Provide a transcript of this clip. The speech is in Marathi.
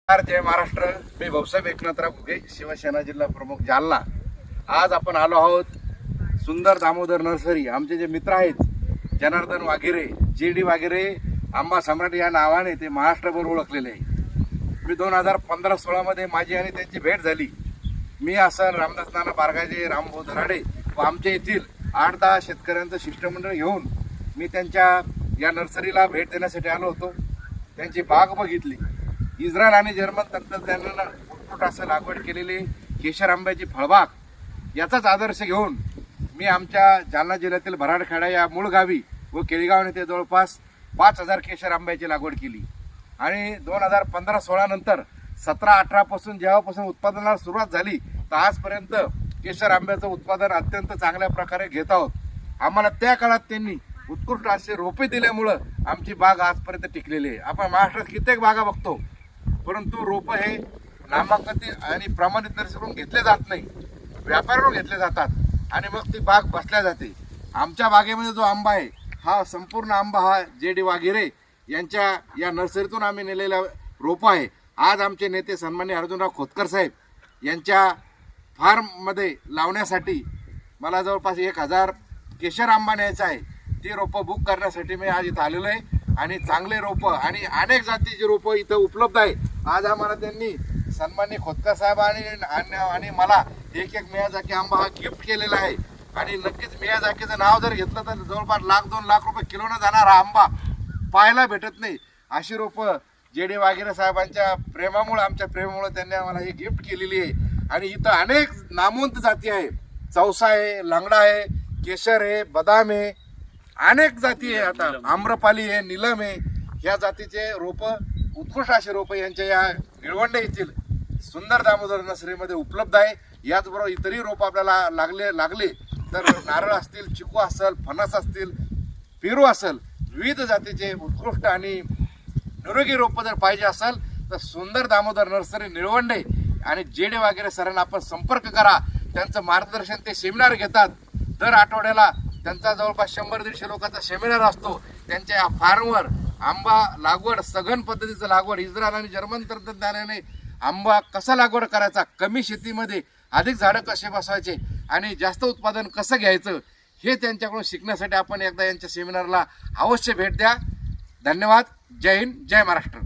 जय महाराष्ट्र। मी भाऊसाहेब एकनाथराव घुगे, शिवसेना जिल्हा प्रमुख जालना। आज आपण आलो आहोत सुंदर दामोदर नर्सरी। आमचे जे मित्र आहेत जनार्दन वाघिरे, जी.डी. वाघिरे आंबा सम्राट या नावाने ते महाराष्ट्रभर ओळखलेले आहे। मी 2015-16 मध्ये माझी आणि त्यांची भेट झाली। मी असं रामदास नाना बारगाजे, रामभाऊ धराडे व आमच्या येथील 8-10 शेतकऱ्यांचं शिष्टमंडळ घेऊन मी त्यांच्या या नर्सरीला भेट देण्यासाठी आलो होतो। त्यांची बाग बघितली। इस्रायल आणि जर्मन तंत्रज्ञानानं उत्कृष्ट असं लागवड केलेली केशर आंब्याची फळबाग याचाच आदर्श घेऊन मी आमच्या जालना जिल्ह्यातील भराडखेडा या मूळ गावी व केळगाव येथे जवळपास 5000 केशर आंब्याची लागवड केली। आणि 2015-16 नंतर 17-18 पासून जेव्हापासून उत्पादनाला सुरुवात झाली तर आजपर्यंत केशर आंब्याचं उत्पादन अत्यंत चांगल्या प्रकारे घेत आहोत। आम्हाला त्या काळात त्यांनी उत्कृष्ट असे रोपे दिल्यामुळं आमची बाग आजपर्यंत टिकलेली आहे। आपण महाराष्ट्रात कित्येक बागा बघतो, परंतु रोप हे नामांकित आणि प्रमाणित नर्सरीकडून घेतले जात नाही, व्यापाऱ्याकडून घेतले जातात आणि मग ती बाग बसल्या जाते। आमच्या बागेमध्ये जो आंबा आहे हा संपूर्ण आंबा हा जी.डी. वाघिरे यांच्या या नर्सरीतून आम्ही नेलेला रोप आहे। आज आमचे नेते सन्माननीय अर्जुनराव खोतकर साहेब यांच्या फार्ममध्ये लावण्यासाठी मला जवळपास 1000 केशर आंबा न्यायचा आहे। ती रोपं बुक करण्यासाठी मी आज इथं आलेलो आहे आणि चांगले रोपं आणि अनेक जातीची रोपं इथं उपलब्ध आहे। आज आम्हाला त्यांनी सन्माननीय खोतकर साहेब आणि मला एक मियाजाकी आंबा हा गिफ्ट केलेला आहे। आणि नक्कीच मियाजाकीचं नाव जर घेतलं तर जवळपास 1-2 लाख रुपये किलोनं जाणारा आंबा पाहायला भेटत नाही। अशी रोपं जी.डी. वाघिरे साहेबांच्या प्रेमामुळे, आमच्या प्रेमामुळे त्यांनी आम्हाला ही गिफ्ट केलेली आहे। आणि इथं अनेक नामवंत जाती आहे, चौसा आहे, लंगडा आहे, केशर आहे, बदाम आहे, अनेक जाती आहे। आता आम्रपाली आहे, नीलम आहे, ह्या जातीचे रोपं उत्कृष्ट असे रोपं यांच्या या निळवंडे येथील सुंदर दामोदर नर्सरीमध्ये उपलब्ध आहे। याचबरोबर इतरही रोपं आपल्याला लागले तर नारळ असतील, चिकू असेल, फणस असतील, पेरू असेल, विविध जातीचे उत्कृष्ट आणि निरोगी रोपं जर पाहिजे असेल तर सुंदर दामोदर नर्सरी निळवंडे आणि जी.डी. वाघिरे सरांना आपण संपर्क करा। त्यांचं मार्गदर्शन ते सेमिनार घेतात। दर आठवड्याला त्यांचा जवळपास 100-150 लोकांचा सेमिनार असतो। त्यांच्या या फार्मवर आंबा लागवड, सघन पद्धतीचं लागवड, इस्रायल आणि जर्मन तंत्रज्ञानाने आंबा कसा लागवड करायचा, कमी शेतीमध्ये अधिक झाडं कसे बसवायचे आणि जास्त उत्पादन कसं घ्यायचं हे त्यांच्याकडून शिकण्यासाठी आपण एकदा यांच्या सेमिनारला अवश्य भेट द्या। धन्यवाद। जय हिंद, जय महाराष्ट्र।